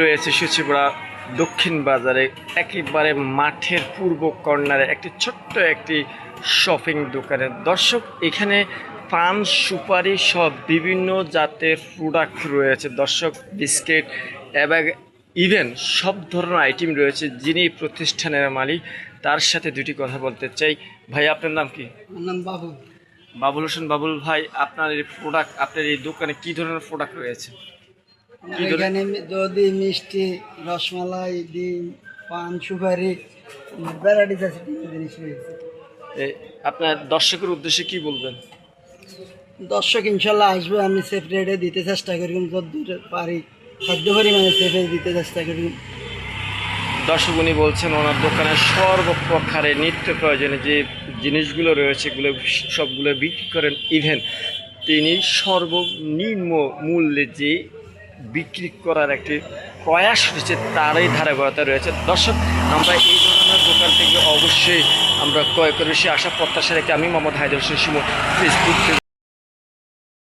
রয়েছে সূচিপুরা দক্ষিণ বাজারে একেবারে মাঠের পূর্ব কর্নারে একটি ছোট্ট একটি শপিং দোকানে। দর্শক, এখানে পান সুপারি সব বিভিন্ন জাতের প্রোডাক্ট রয়েছে। দর্শক, বিস্কিট এবং ইভেন সব ধরনের আইটেম রয়েছে। যিনি প্রতিষ্ঠানের মালিক, তার সাথে দুটি কথা বলতে চাই। ভাই, আপনার নাম কি? আমার নাম বাবুল। বাবুল হোসেন। বাবুল ভাই, আপনার এই প্রোডাক্ট, আপনার এই দোকানে কি ধরনের প্রোডাক্ট রয়েছে? এখানে দই, মিষ্টি, রসমালাই, ডিম, পান সুপারি, ভ্যারাইটিস আছে, জিনিস রয়েছে। আপনার দর্শকের উদ্দেশ্যে কি বলবেন? দর্শক ইনশাল্লাহ আসবে, আমি সেফ রেটে দিতে চেষ্টা করি, যতদূর পারি খাদ্য পরিমাণে সেফ রেটে দিতে চেষ্টা করি। দর্শক, উনি বলছেন ওনার দোকানে সর্বপ্রকারে নিত্য প্রয়োজনে যে জিনিসগুলো রয়েছে এগুলো সবগুলো বিক্রি করেন। ইভেন তিনি সর্বনিম্ন মূল্যে যে বিক্রি করার একটি প্রয়াস রয়েছে, তারই ধারাবাহিকতা রয়েছে। দর্শক, আমরা এই ধরনের দোকান থেকে অবশ্যই আমরা ক্রয় করে সে আশা প্রত্যাশা রেখে আমি মোহাম্মদ হায়দার হোসেন শিমু, ফেসবুক